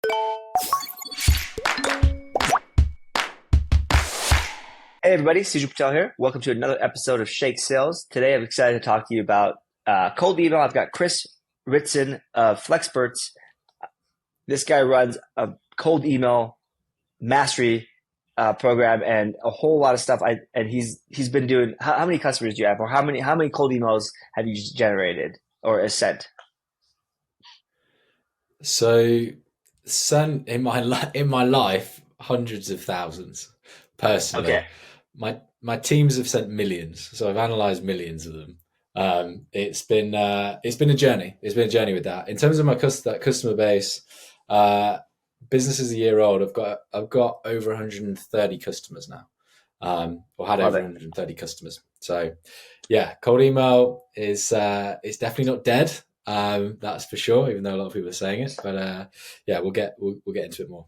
Hey everybody, Sujan Patel here. Welcome to another episode of Shake Sales. Today I'm excited to talk to you about cold email. I've got Chris Ritson of Flexprts. This guy runs a cold email mastery program and a whole lot of stuff. And he's been doing. How many customers do you have, or how many cold emails have you generated or sent? So, sent in my life, hundreds of thousands. Okay, Personally, my teams have sent millions, so I've analysed millions of them. It's been a journey. It's been a journey with that. In terms of my that customer base, uh, business is a year old. I've got over 130 customers now, or had love over it. 130 customers. So, yeah, cold email is definitely not dead. That's for sure. Even though a lot of people are saying it, but yeah, we'll get into it more.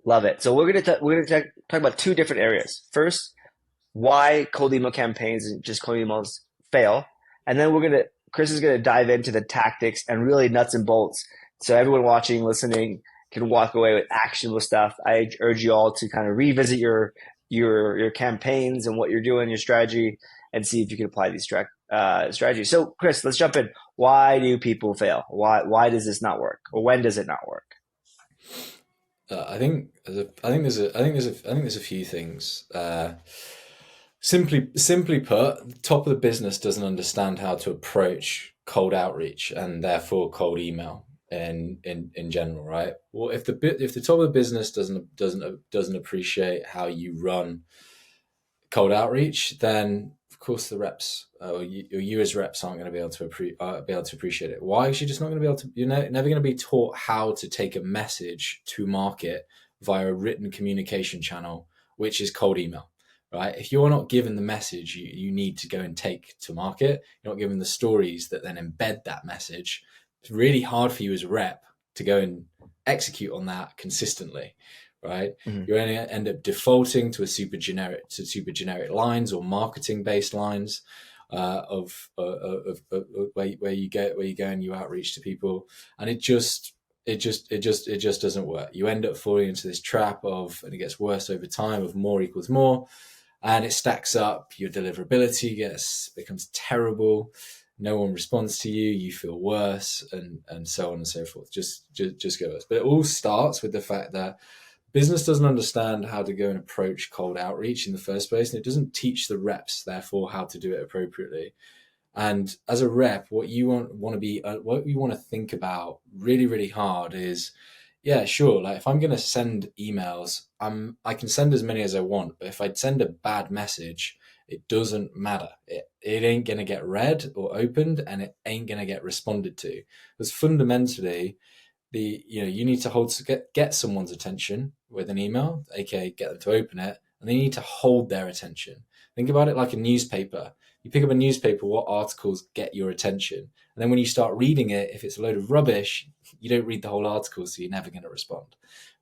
Love it. So we're gonna talk about two different areas. First, why cold email campaigns and just cold emails fail, and then Chris is gonna dive into the tactics and really nuts and bolts, so everyone watching, listening can walk away with actionable stuff. I urge you all to kind of revisit your campaigns and what you're doing, your strategy, and see if you can apply these strategies. So, Chris, let's jump in. Why do people fail? Why does this not work, or when does it not work? I think there's a few things. Simply put, the top of the business doesn't understand how to approach cold outreach and therefore cold email in general, right? Well, if the top of the business doesn't appreciate how you run cold outreach, then of course the reps or you as reps aren't going to be able to be able to appreciate it. Why? Because you're just not going to be able to. You're never going to be taught how to take a message to market via a written communication channel, which is cold email. Right? If you're not given the message you need to go and take to market, you're not given the stories that then embed that message. It's really hard for you as a rep to go and execute on that consistently, right? Mhm. You're going to end up defaulting to super generic lines or marketing based lines of where you go and you outreach to people, and it just doesn't work. You end up falling into this trap of, and it gets worse over time, of more equals more, and it stacks up. Your deliverability becomes terrible. No one responds to you. You feel worse, and so on and so forth. Just go worse. But it all starts with the fact that business doesn't understand how to go and approach cold outreach in the first place, and it doesn't teach the reps, therefore, how to do it appropriately. And as a rep, what you want to think about really, really hard is, yeah, sure. Like if I'm going to send emails, I can send as many as I want, but if I send a bad message, it doesn't matter. It ain't going to get read or opened, and it ain't going to get responded to. Because fundamentally, you need to get someone's attention with an email, aka get them to open it, and they need to hold their attention. Think about it like a newspaper. You pick up a newspaper, what articles get your attention? And then when you start reading it, if it's a load of rubbish, you don't read the whole article, so you're never going to respond,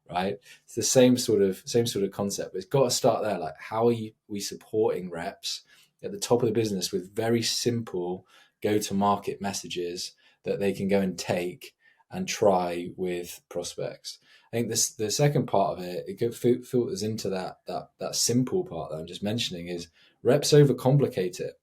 right? It's the same sort of concept. But it's got to start there. Like, how are we supporting reps at the top of the business with very simple go-to-market messages that they can go and take and try with prospects? I think the second part of it filters into that simple part that I'm just mentioning, is reps overcomplicate it.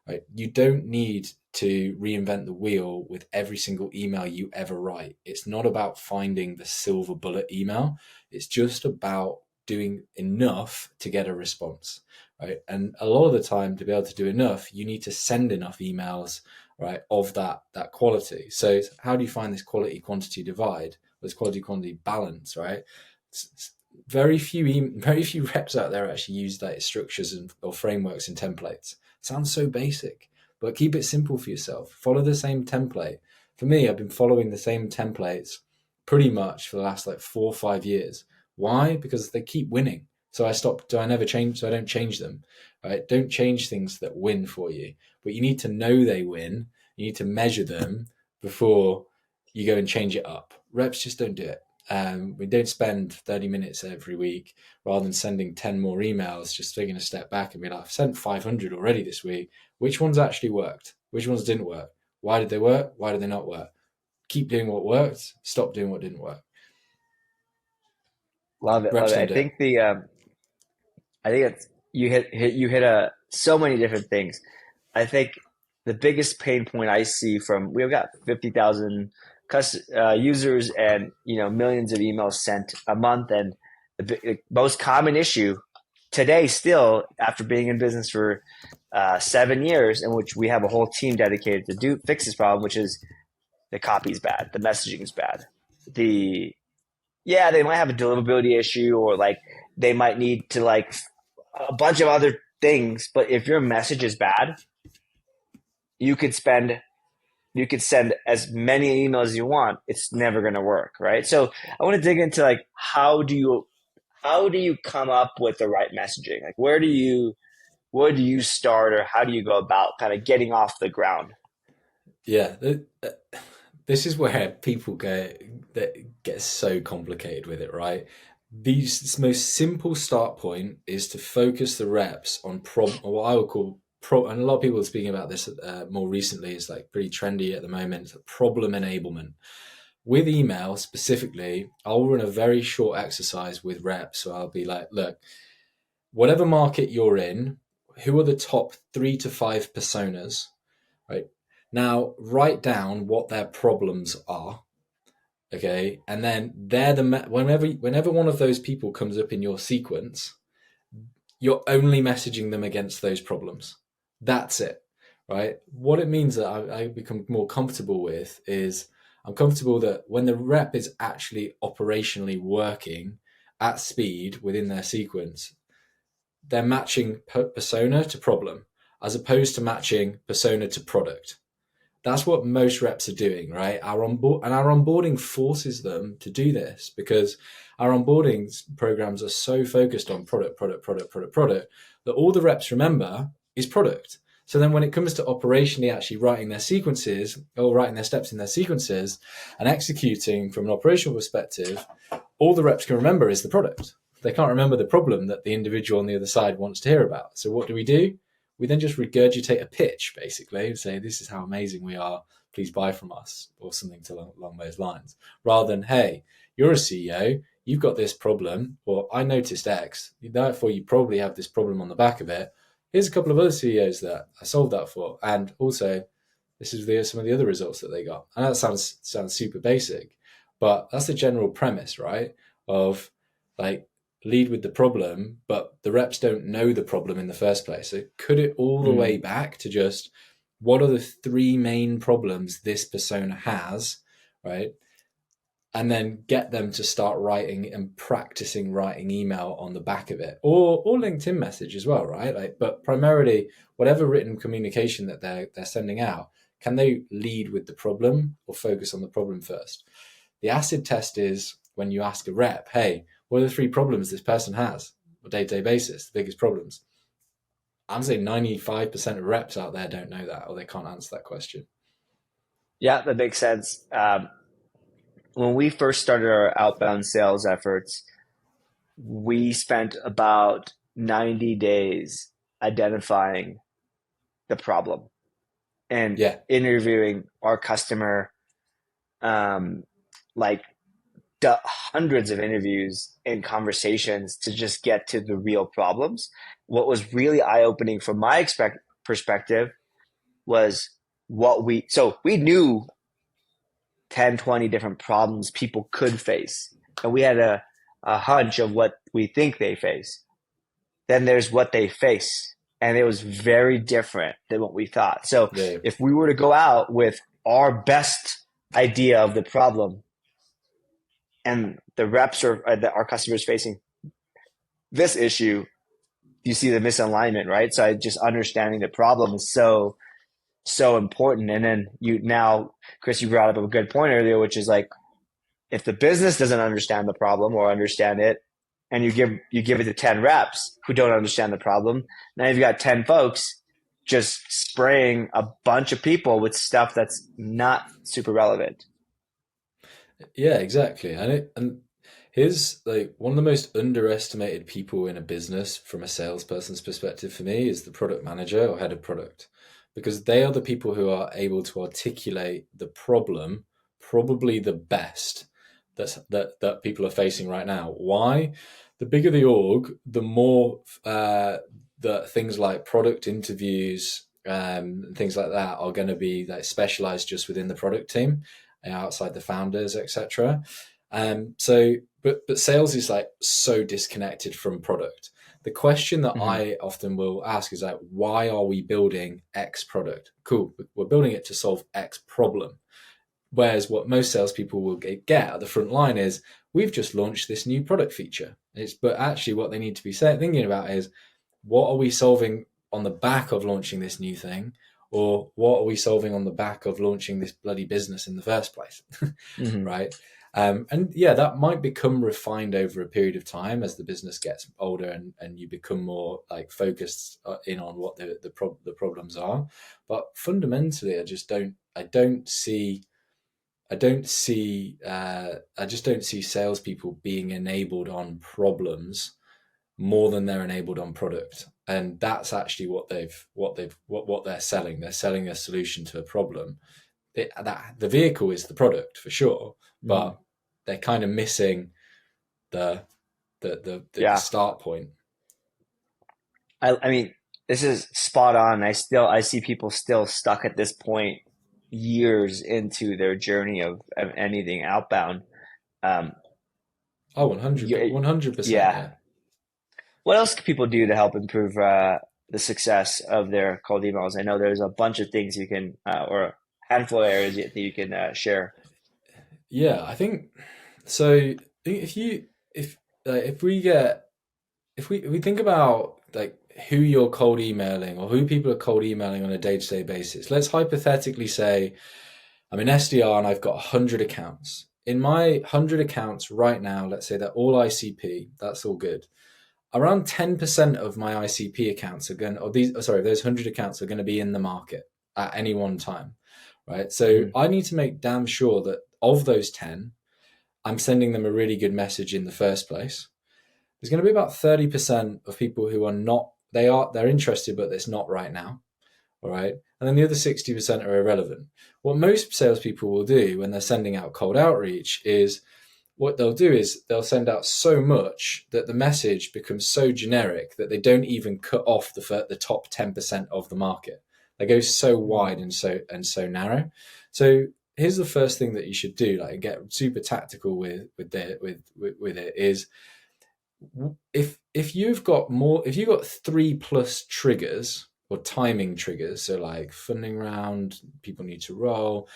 Right? You don't need to reinvent the wheel with every single email you ever write. It's not about finding the silver bullet email. It's just about doing enough to get a response, right? And a lot of the time, to be able to do enough, you need to send enough emails, right, of that quality. So how do you find this quality quantity divide, this quality quantity balance, right? Very few reps out there actually use like structures or frameworks and templates. Sounds so basic, but keep it simple for yourself. Follow the same template. For me, I've been following the same templates pretty much for the last like 4 or 5 years. Why? Because they keep winning. So I never change, so I don't change them. Right? Don't change things that win for you. But you need to know they win. You need to measure them before you go and change it up. Reps just don't do it. We don't spend 30 minutes every week rather than sending 10 more emails, just taking a step back and be like, I've sent 500 already this week. Which ones actually worked? Which ones didn't work? Why did they work? Why did they not work? Keep doing what worked. Stop doing what didn't work. Love it, love Reps it. don't do it. I think it's you hit so many different things. I think the biggest pain point I see from we've got 50,000 users and millions of emails sent a month, and the most common issue today, still after being in business for 7 years, in which we have a whole team dedicated to do fix this problem, which is the copy is bad, the messaging is bad, the yeah, they might have a deliverability issue, or like they might need to like a bunch of other things. But if your message is bad, you could spend you could send as many emails as you want. It's never going to work, right? So I want to dig into like how do you come up with the right messaging? Like where do you start, or how do you go about kind of getting off the ground? Yeah, this is where people get so complicated with it, right? This most simple start point is to focus the reps on or what I would call and a lot of people are speaking about this more recently. It's like pretty trendy at the moment. It's problem enablement. With email specifically, I'll run a very short exercise with reps. So I'll be like, look, whatever market you're in, who are the top 3 to 5 personas, right? Now, write down what their problems are, okay? And then whenever one of those people comes up in your sequence, you're only messaging them against those problems. That's it, right? What it means that I become more comfortable with is I'm comfortable that when the rep is actually operationally working at speed within their sequence, they're matching persona to problem as opposed to matching persona to product. That's what most reps are doing, right? Our onboarding forces them to do this because our onboarding programs are so focused on product that all the reps remember is product. So then when it comes to operationally actually writing their sequences or writing their steps in their sequences and executing from an operational perspective, all the reps can remember is the product. They can't remember the problem that the individual on the other side wants to hear about. So what do? We then just regurgitate a pitch, basically, and say, this is how amazing we are. Please buy from us, or something along those lines. Rather than, hey, you're a CEO, you've got this problem, or I noticed X, therefore you probably have this problem on the back of it. Here's a couple of other CEOs that I solved that for. And also, this is some of the other results that they got. And that sounds super basic, but that's the general premise, right? Of like, lead with the problem, but the reps don't know the problem in the first place. So cut it all the way back to just what are the 3 main problems this persona has, right? And then get them to start writing and practicing writing email on the back of it, or LinkedIn message as well, right? Like, but primarily, whatever written communication that they're sending out, can they lead with the problem or focus on the problem first? The acid test is when you ask a rep, hey, what are the 3 problems this person has on a day-to-day basis, the biggest problems? I'm saying 95% of reps out there don't know that, or they can't answer that question. Yeah, that makes sense. When we first started our outbound sales efforts, we spent about 90 days identifying the problem and Yeah, interviewing our customer, like hundreds of interviews and conversations to just get to the real problems. What was really eye-opening from my perspective was we knew 10, 20 different problems people could face. And we had a hunch of what we think they face. Then there's what they face. And it was very different than what we thought. So yeah, if we were to go out with our best idea of the problem, and the reps our customers facing this issue, you see the misalignment, right? So just understanding the problem is so important. And then Chris, you brought up a good point earlier, which is like, if the business doesn't understand the problem or understand it, and you give it to 10 reps who don't understand the problem, now you've got 10 folks just spraying a bunch of people with stuff that's not super relevant. yeah, exactly. And here's like one of the most underestimated people in a business from a salesperson's perspective for me is the product manager or head of product, because they are the people who are able to articulate the problem probably the best, that people are facing right now. Why? The bigger the org, the more the things like product interviews, things like that are going to be like specialized just within the product team, outside the founders, etc. But sales is like so disconnected from product. The question that Hmm. I often will ask is like, why are we building X product? Cool, we're building it to solve X problem. Whereas what most salespeople will get at the front line is, we've just launched this new product feature. But actually what they need to be thinking about is, what are we solving on the back of launching this new thing? Or what are we solving on the back of launching this bloody business in the first place? Hmm. Right? And yeah, that might become refined over a period of time as the business gets older, and you become more like focused in on what the problems are. But fundamentally, I just don't see salespeople being enabled on problems more than they're enabled on product. And that's actually what they're selling. They're selling a solution to a problem. That the vehicle is the product for sure, Hmm. but they're kind of missing the the Yeah. start point. I mean, this is spot on. I see people still stuck at this point years into their journey of anything outbound. Um, Oh, 100, you, 100%. yeah. Yeah. What else can people do to help improve the success of their cold emails? I know there's a bunch of things you can, or a handful of areas that you can share. Yeah. I think so. If you, if we get, if we think about like who you're cold emailing or who people are cold emailing on a day-to-day basis, let's hypothetically say I'm an SDR and I've got 100 accounts. In my 100 accounts right now, let's say they're all ICP, that's all good. Around 10% of my ICP accounts are going, or those 100 accounts are going to be in the market at any one time, right? So Hmm. I need to make damn sure that of those 10, I'm sending them a really good message in the first place. There's going to be about 30% of people who are not, they're interested, but it's not right now. All right. And then the other 60% are irrelevant. What most salespeople will do when they're sending out cold outreach is, what they'll do is they'll send out so much that the message becomes so generic that they don't even cut off the top 10% of the market. They go so wide and so narrow. So here's the first thing that you should do, like get super tactical with it is, if you've got 3+ triggers or timing triggers, so like funding round, people need to roll,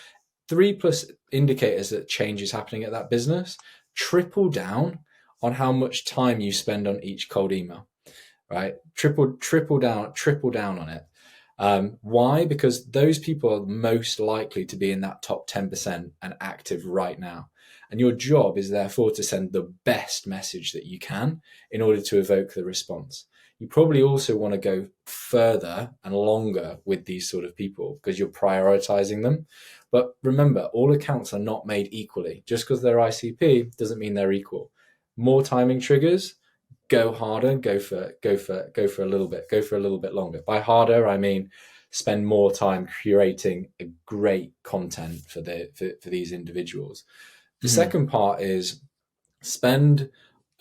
3+ indicators that change is happening at that business, triple down on how much time you spend on each cold email, right? Triple down on it. Why? Because those people are most likely to be in that top 10% and active right now. And your job is therefore to send the best message that you can in order to evoke the response. You probably also want to go further and longer with these sort of people because you're prioritizing them. But remember, all accounts are not made equally. Just because they're ICP doesn't mean they're equal. More timing triggers, go harder, go for a little bit longer. By harder, I mean spend more time curating a great content for these individuals. The Hmm. second part is spend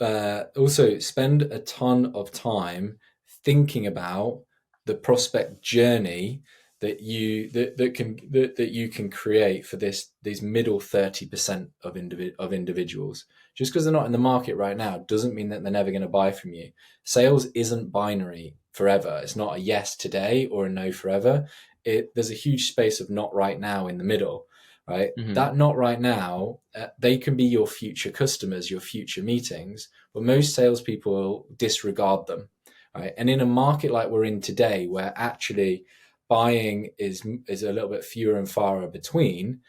also spend a ton of time thinking about the prospect journey that you can create for these middle 30% of individuals. Just because they're not in the market right now doesn't mean that they're never going to buy from you. Sales isn't binary forever. It's not a yes today or a no forever. There's a huge space of not right now in the middle, right? Hmm. That not right now, they can be your future customers, your future meetings, but most salespeople disregard them, right? And in a market like we're in today, where actually buying is a little bit fewer and far between,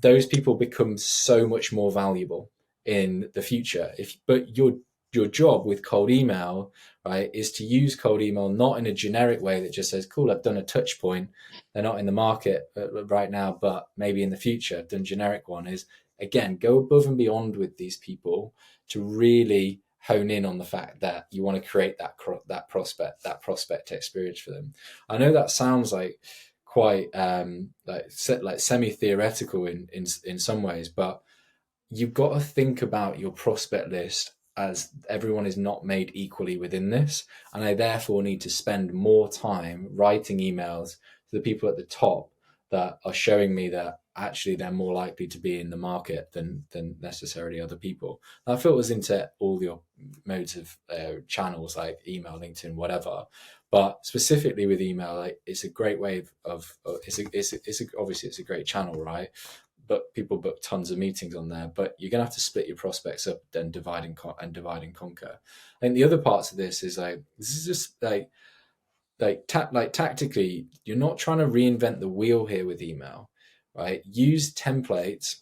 those people become so much more valuable in the future. But your job with cold email, right, is to use cold email not in a generic way that just says, cool, I've done a touch point, they're not in the market right now, but maybe in the future I've done a generic one. Is, again, go above and beyond with these people to really hone in on the fact that you want to create that prospect experience for them. I know that sounds like quite like semi theoretical in some ways, but you've got to think about your prospect list as everyone is not made equally within this. And I therefore need to spend more time writing emails to the people at the top that are showing me that actually they're more likely to be in the market than necessarily other people. That filters into all your modes of channels like email, LinkedIn, whatever. But specifically with email, like, it's a great way of obviously it's a great channel, right? But people book tons of meetings on there. But you're gonna have to split your prospects up, then divide and conquer. And the other parts of this is like, this is just like tactically, you're not trying to reinvent the wheel here with email, right? Use templates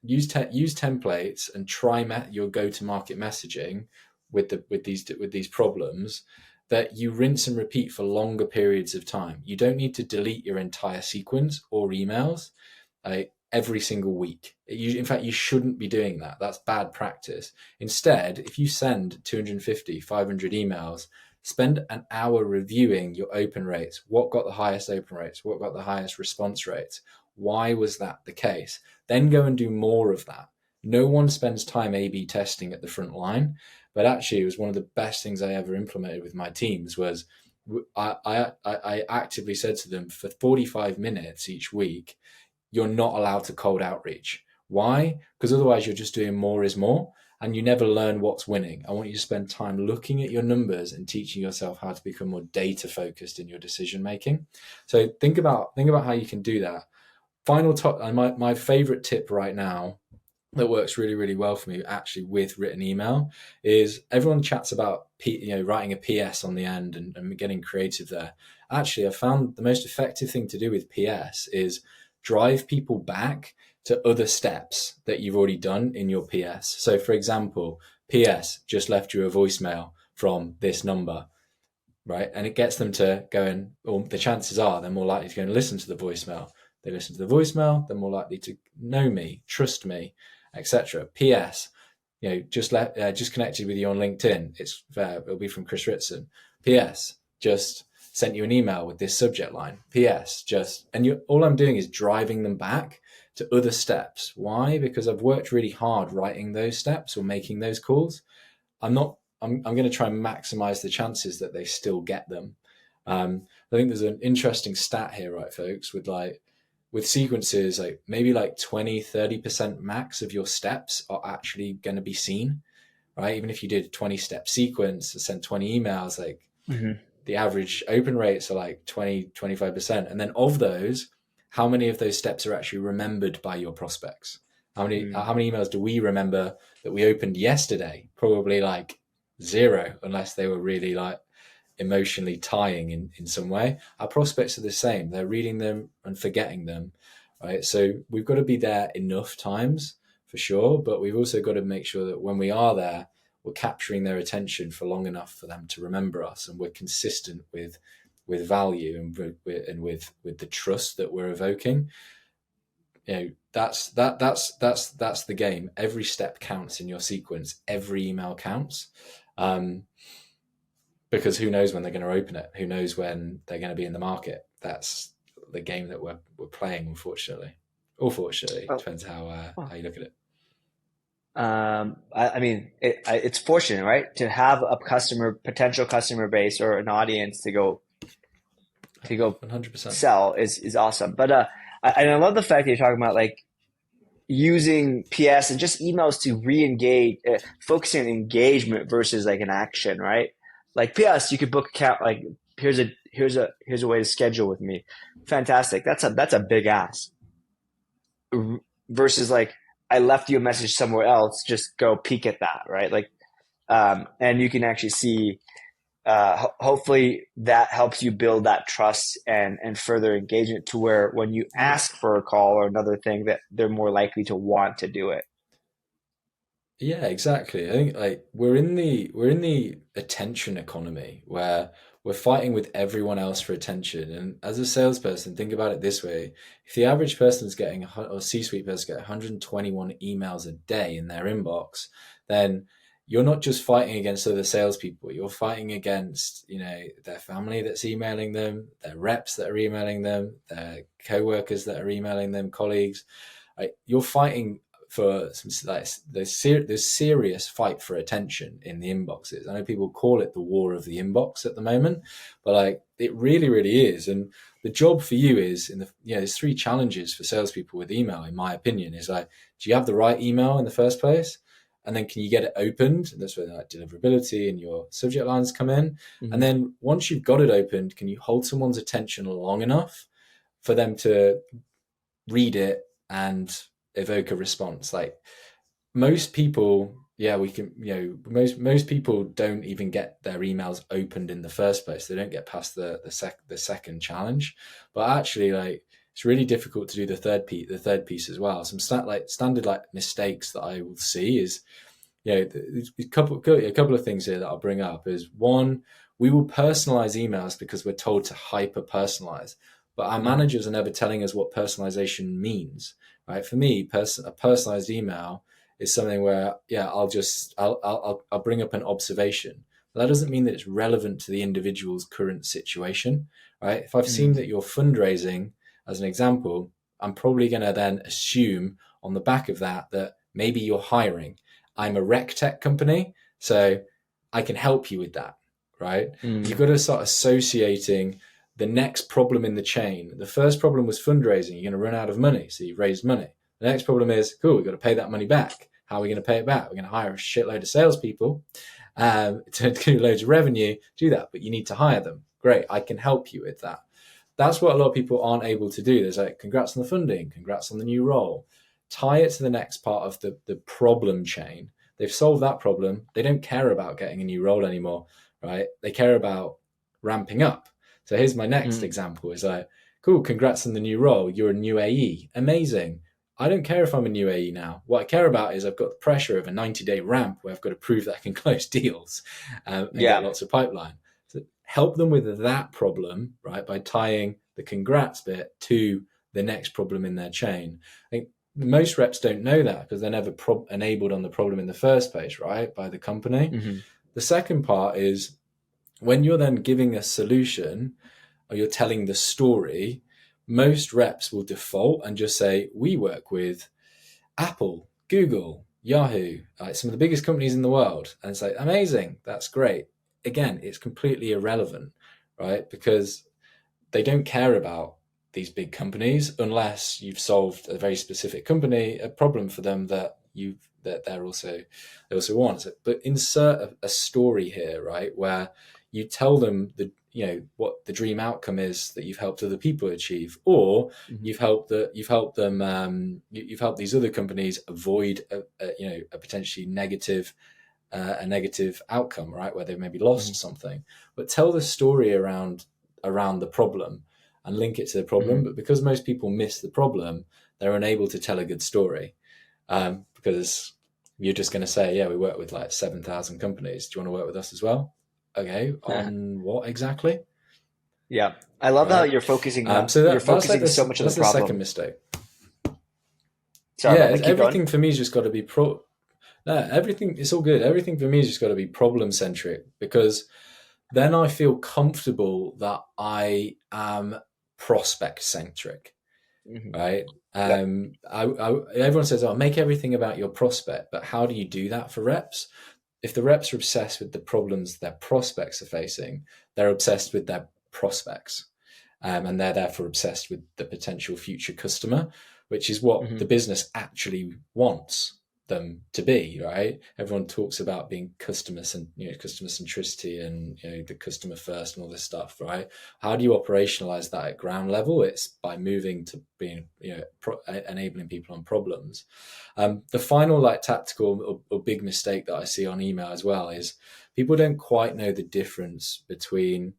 use templates and try your go-to-market messaging with these problems that you rinse and repeat for longer periods of time. You don't need to delete your entire sequence or emails every single week. In fact, you shouldn't be doing that. That's bad practice. Instead, if you send 250, 500 emails, spend an hour reviewing your open rates. What got the highest open rates? What got the highest response rates? Why was that the case? Then go and do more of that. No one spends time A/B testing at the front line, but actually it was one of the best things I ever implemented with my teams. Was I actively said to them, for 45 minutes each week, you're not allowed to cold outreach. Why? Because otherwise you're just doing more is more, and you never learn what's winning. I want you to spend time looking at your numbers and teaching yourself how to become more data focused in your decision making. So think about how you can do that. Final top, my favorite tip right now that works really, really well for me actually with written email is everyone chats about writing a PS on the end and getting creative there. Actually, I found the most effective thing to do with PS is drive people back to other steps that you've already done in your PS. So for example, PS, just left you a voicemail from this number, right? And it gets them to go and, or the chances are they're more likely to go and listen to the voicemail. They listen to the voicemail, they're more likely to know me, trust me, etc. PS, just connected with you on LinkedIn. It'll be from Chris Ritson. PS, just sent you an email with this subject line. PS, all I'm doing is driving them back to other steps. Why? Because I've worked really hard writing those steps or making those calls. I'm going to try and maximize the chances that they still get them. I think there's an interesting stat here, right, folks, with sequences, like maybe like 20-30% max of your steps are actually going to be seen, right? Even if you did a 20-step sequence and sent 20 emails, like the average open rates are like 20-25%. And then of those, how many of those steps are actually remembered by your prospects? How many emails do we remember that we opened yesterday? Probably like 0, unless they were really like emotionally tying in some way. Our prospects are the same. They're reading them and forgetting them, right? So we've got to be there enough times for sure, but we've also got to make sure that when we are there, we're capturing their attention for long enough for them to remember us, and we're consistent with value and with the trust that we're evoking. That's the game. Every step counts in your sequence. Every email counts. Because who knows when they're going to open it? Who knows when they're going to be in the market? That's the game that we're playing, unfortunately. Or fortunately, depends how you look at it. I mean, it's fortunate, right, to have a potential customer base or an audience to go 100%. sell is awesome. But I love the fact that you're talking about like using PS and just emails to re-engage, focusing on engagement versus like an action, right? Like PS, you could book account. Like here's a way to schedule with me. Fantastic. That's a big ask. Versus like I left you a message somewhere else. Just go peek at that, right? Like, and you can actually see. Hopefully that helps you build that trust and further engagement to where when you ask for a call or another thing that they're more likely to want to do it. Yeah, exactly. I think like we're in the attention economy where we're fighting with everyone else for attention. And as a salesperson, think about it this way: if the average person's getting or C-suite person get 121 emails a day in their inbox, then you're not just fighting against other salespeople. You're fighting against their family that's emailing them, their reps that are emailing them, their co-workers that are emailing them, colleagues. You're fighting for some like there's serious fight for attention in the inboxes. I know people call it the war of the inbox at the moment, but like it really, really is. And the job for you is there's three challenges for salespeople with email, in my opinion, is like, do you have the right email in the first place? And then can you get it opened? And that's where like deliverability and your subject lines come in. Mm-hmm. And then once you've got it opened, can you hold someone's attention long enough for them to read it and evoke a response? Like most people, most people don't even get their emails opened in the first place. They don't get past the second challenge. But actually, like, it's really difficult to do the third piece as well. Some standard like mistakes that I will see is, a couple of things here that I'll bring up is, one, we will personalize emails because we're told to hyper personalize, but our managers are never telling us what personalization means, right? For me, a personalized email is something where, I'll bring up an observation. But that doesn't mean that it's relevant to the individual's current situation, right? If I've seen that you're fundraising, as an example, I'm probably going to then assume on the back of that maybe you're hiring. I'm a rec tech company, so I can help you with that, right? You've got to start associating the next problem in the chain. The first problem was fundraising. You're going to run out of money, so you've raised money. The next problem is, cool, we've got to pay that money back. How are we going to pay it back? We're going to hire a shitload of salespeople to do loads of revenue, do that, but you need to hire them. Great, I can help you with that. That's what a lot of people aren't able to do. There's like, congrats on the funding, congrats on the new role. Tie it to the next part of the problem chain. They've solved that problem. They don't care about getting a new role anymore, right? They care about ramping up. So here's my next example is like, cool, congrats on the new role. You're a new AE. Amazing. I don't care if I'm a new AE now. What I care about is I've got the pressure of a 90-day ramp where I've got to prove that I can close deals and get lots of pipeline. So help them with that problem, right, by tying the congrats bit to the next problem in their chain. I think most reps don't know that because they're never enabled on the problem in the first place, right, by the company. The second part is when you're then giving a solution or you're telling the story, most reps will default and just say, we work with Apple, Google, Yahoo, like some of the biggest companies in the world. And it's like, amazing, that's great. Again, it's completely irrelevant, right? Because they don't care about these big companies unless you've solved a very specific company, a problem for them that they also want. But insert a story here, right, where you tell them what the dream outcome is that you've helped other people achieve, or you've helped these other companies avoid a potentially negative outcome, right, where they've maybe lost something. But tell the story around the problem and link it to the problem. But because most people miss the problem, they're unable to tell a good story because you're just going to say, yeah, we work with like 7,000 companies. Do you want to work with us as well? Okay, on what exactly? Yeah, I love how you're focusing. You're focusing so much on the problem. That's the second mistake. Sorry, everything for me has just got to be everything. It's all good. Everything for me has just got to be problem centric, because then I feel comfortable that I am prospect centric, right? Everyone says, "Oh, make everything about your prospect," but how do you do that for reps? If the reps are obsessed with the problems their prospects are facing, they're obsessed with their prospects, and they're therefore obsessed with the potential future customer, which is what the business actually wants them to be, right? Everyone talks about being customer centricity and the customer first and all this stuff, right? How do you operationalize that at ground level? It's by moving to being enabling people on problems. The final tactical or big mistake that I see on email as well is people don't quite know the difference between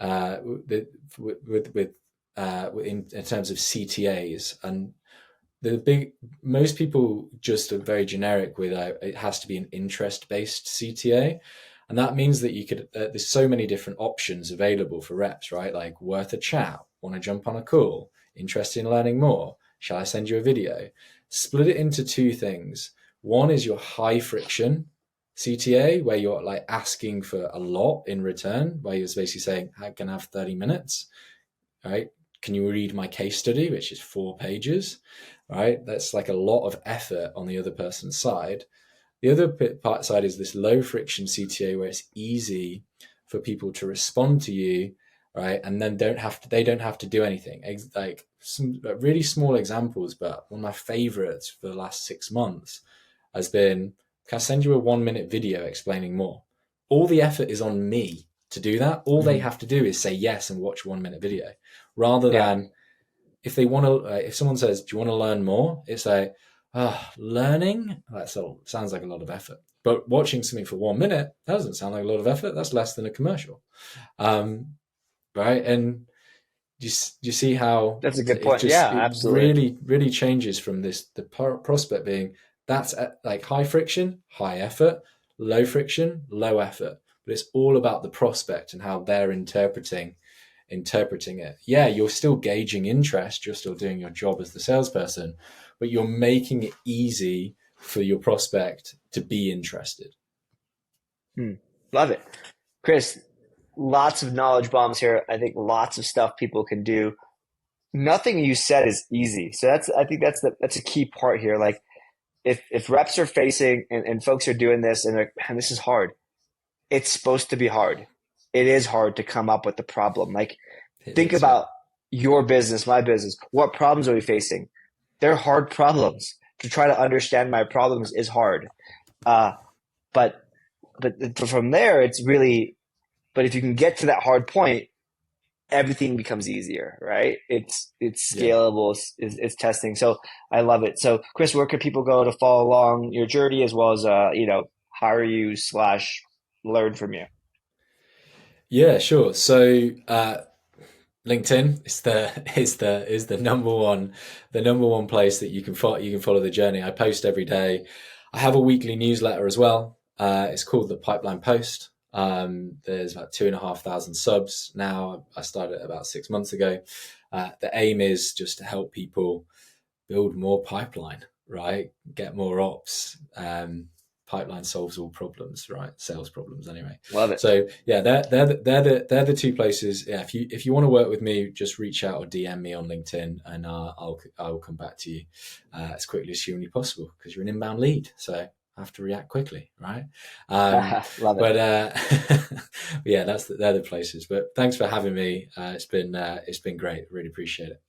in terms of CTAs and most people just are very generic with it has to be an interest-based CTA. And that means that you could, there's so many different options available for reps, right? Like worth a chat, want to jump on a call, interested in learning more, shall I send you a video? Split it into two things. One is your high friction CTA, where you're like asking for a lot in return, where you're basically saying, I can have 30 minutes, right? Can you read my case study, which is 4 pages? right? That's like a lot of effort on the other person's side. The other part side is this low friction CTA where it's easy for people to respond to you, right? And then they don't have to do anything. Like some really small examples, but one of my favorites for the last 6 months has been, can I send you a 1 minute video explaining more? All the effort is on me to do that. All they Mhm. have to do is say yes and watch a 1 minute video, rather Yeah. than if they want to, if someone says, do you want to learn more? It's like, learning, sounds like a lot of effort. But watching something for 1 minute, that doesn't sound like a lot of effort. That's less than a commercial. Right. And you see how That's a good point. Yeah, it absolutely. really, really changes from the prospect being that's like high friction, high effort, low friction, low effort. But it's all about the prospect and how they're interpreting it. Yeah, you're still gauging interest, you're still doing your job as the salesperson, but you're making it easy for your prospect to be interested. Hmm. Love it. Chris, lots of knowledge bombs here. I think lots of stuff people can do. Nothing you said is easy. So I think that's a key part here. Like if reps are facing and folks are doing this and they're, man, this is hard. It's supposed to be hard. It is hard to come up with the problem. Like It think is, yeah. about your business, my business. What problems are we facing? They're hard problems. To try to understand my problems is hard. Uh, but from there, it's really. But if you can get to that hard point, everything becomes easier, right? It's Yeah. scalable, it's testing. So I love it. So Chris, where can people go to follow along your journey as well as hire you slash learn from you? Yeah, sure. So LinkedIn is the number one place that you can follow the journey. I post every day. I have a weekly newsletter as well. It's called the Pipeline Post. There's about 2,500 subs now. I started about 6 months ago. The aim is just to help people build more pipeline, right? Get more ops. Pipeline solves all problems, right? Sales problems, anyway. Love it. So yeah, they're the two places. Yeah, if you want to work with me, just reach out or DM me on LinkedIn, and I'll come back to you as quickly as humanly possible because you're an inbound lead, so I have to react quickly, right? Love it. But yeah, they're the places. But thanks for having me. It's been great. Really appreciate it.